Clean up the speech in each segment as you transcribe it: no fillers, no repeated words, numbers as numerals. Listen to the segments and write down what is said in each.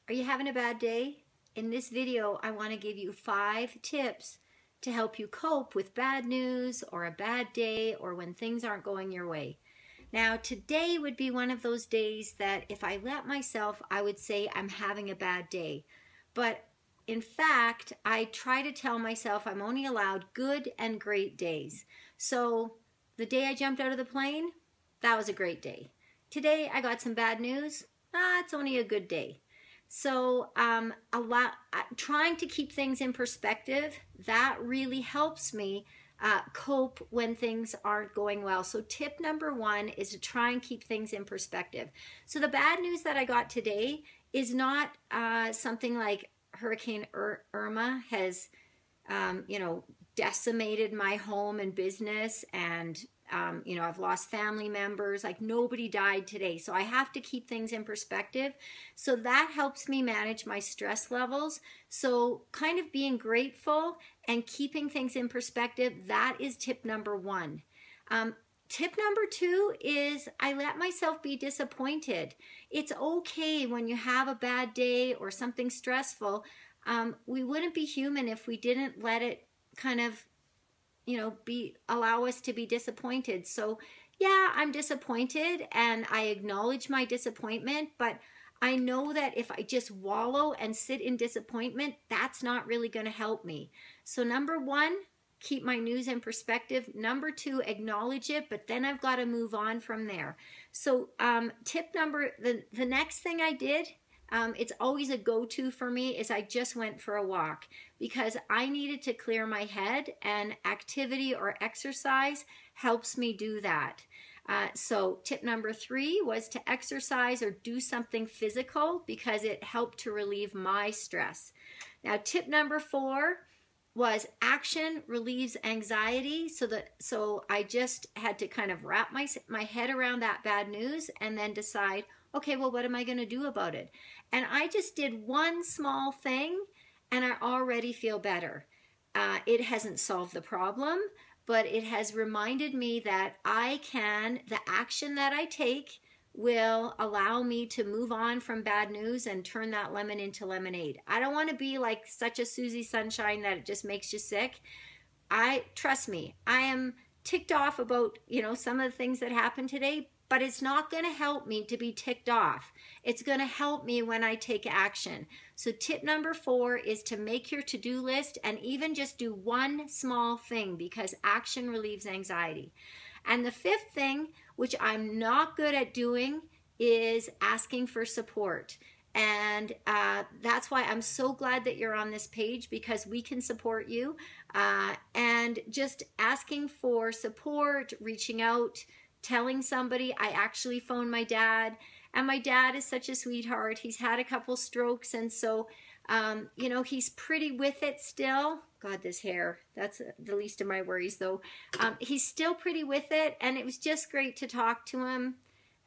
Are you having a bad day? In this video, I want to give you 5 tips to help you cope with bad news or a bad day or when things aren't going your way. Now, today would be one of those days that if I let myself, I would say I'm having a bad day. But in fact, I try to tell myself I'm only allowed good and great days. So the day I jumped out of the plane, that was a great day. Today I got some bad news. It's only a good day. So trying to keep things in perspective, that really helps me cope when things aren't going well. So tip number 1 is to try and keep things in perspective. So the bad news that I got today is not something like Hurricane Irma has, decimated my home and business, and I've lost family members. Like, nobody died today. So I have to keep things in perspective. So that helps me manage my stress levels. So kind of being grateful and keeping things in perspective, that is tip number 1. Tip number 2 is I let myself be disappointed. It's okay when you have a bad day or something stressful. We wouldn't be human if we didn't let it kind of allow us to be disappointed. So yeah, I'm disappointed and I acknowledge my disappointment, but I know that if I just wallow and sit in disappointment, that's not really going to help me. So number 1, keep my news in perspective. Number 2, acknowledge it, but then I've got to move on from there. So the next thing I did, it's always a go-to for me, is I just went for a walk because I needed to clear my head, and activity or exercise helps me do that. So tip number 3 was to exercise or do something physical because it helped to relieve my stress. Now tip number 4 was action relieves anxiety. So I just had to kind of wrap my head around that bad news and then decide, okay, well, what am I going to do about it? And I just did one small thing and I already feel better. It hasn't solved the problem, but it has reminded me that the action that I take will allow me to move on from bad news and turn that lemon into lemonade. I don't want to be like such a Susie Sunshine that it just makes you sick. Trust me, I am ticked off about, some of the things that happened today, but it's not going to help me to be ticked off. It's going to help me when I take action. So tip number 4 is to make your to-do list and even just do one small thing because action relieves anxiety. And the 5th thing, which I'm not good at doing, is asking for support. And that's why I'm so glad that you're on this page, because we can support you. And just asking for support, reaching out, telling somebody. I actually phoned my dad, and my dad is such a sweetheart. He's had a couple strokes, and so he's pretty with it still. God, this hair, that's the least of my worries though. He's still pretty with it, and it was just great to talk to him.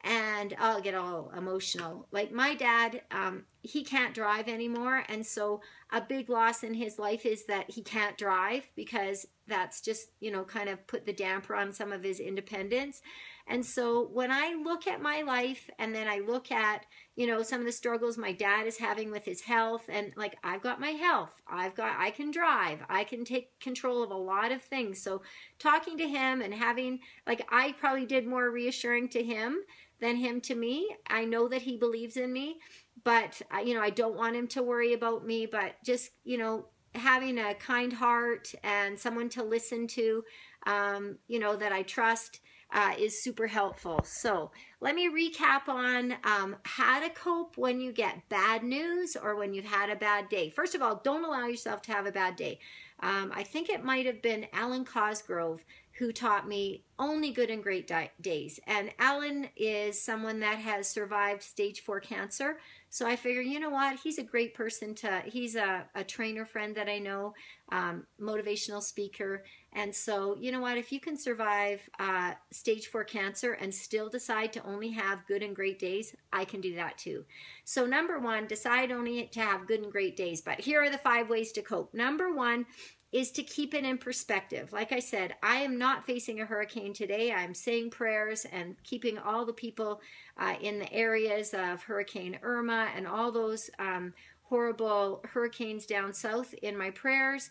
And I'll get all emotional. Like, my dad, he can't drive anymore, and so a big loss in his life is that he can't drive, because that's just, kind of put the damper on some of his independence. And so when I look at my life, and then I look at, some of the struggles my dad is having with his health, and like, I've got my health, I can drive, I can take control of a lot of things. So talking to him and having, like, I probably did more reassuring to him than him to me. I know that he believes in me, but I don't want him to worry about me, but just, having a kind heart and someone to listen to, that I trust, is super helpful. So let me recap on how to cope when you get bad news or when you've had a bad day. First of all, don't allow yourself to have a bad day. I think it might have been Alan Cosgrove who taught me only good and great days. And Alan is someone that has survived stage 4 cancer. So I figure, you know what, he's a great person he's a trainer friend that I know, motivational speaker. And so, you know what, if you can survive stage 4 cancer and still decide to only have good and great days, I can do that too. So number 1, decide only to have good and great days. But here are the 5 ways to cope. Number 1 is to keep it in perspective. Like I said, I am not facing a hurricane today. I'm saying prayers and keeping all the people in the areas of Hurricane Irma and all those horrible hurricanes down south in my prayers.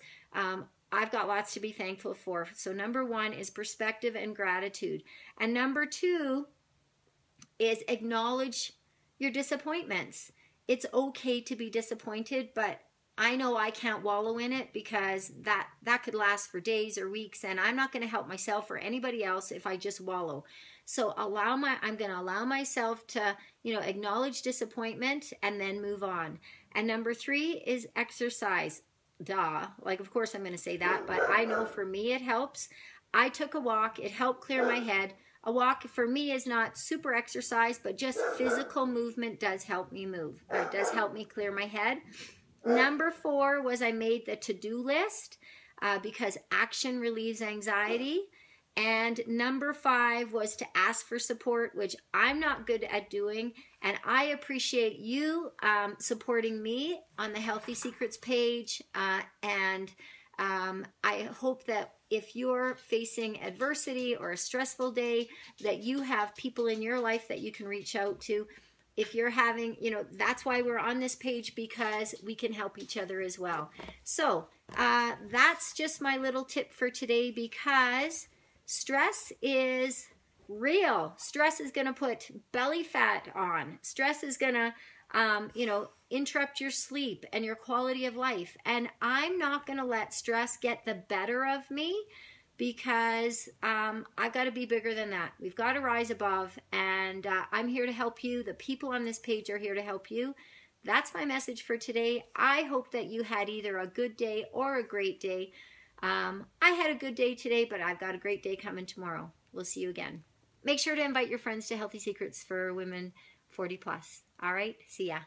I've got lots to be thankful for. So number one is perspective and gratitude. And number two is acknowledge your disappointments. It's okay to be disappointed, but I know I can't wallow in it, because that could last for days or weeks, and I'm not going to help myself or anybody else if I just wallow. So I'm going to allow myself to, acknowledge disappointment and then move on. And number three is exercise. Duh. Like, of course I'm going to say that, but I know for me it helps. I took a walk. It helped clear my head. A walk for me is not super exercise, but just physical movement does help me move. It does help me clear my head. Number four was I made the to-do list because action relieves anxiety. And number five was to ask for support, which I'm not good at doing. And I appreciate you supporting me on the Healthy Secrets page. And I hope that if you're facing adversity or a stressful day, that you have people in your life that you can reach out to. If you're having, that's why we're on this page, because we can help each other as well. So that's just my little tip for today, because stress is real. Stress is going to put belly fat on. Stress is going to, interrupt your sleep and your quality of life. And I'm not going to let stress get the better of me, because I've got to be bigger than that. We've got to rise above, and I'm here to help you. The people on this page are here to help you. That's my message for today. I hope that you had either a good day or a great day. I had a good day today, but I've got a great day coming tomorrow. We'll see you again. Make sure to invite your friends to Healthy Secrets for Women 40 Plus. All right, see ya.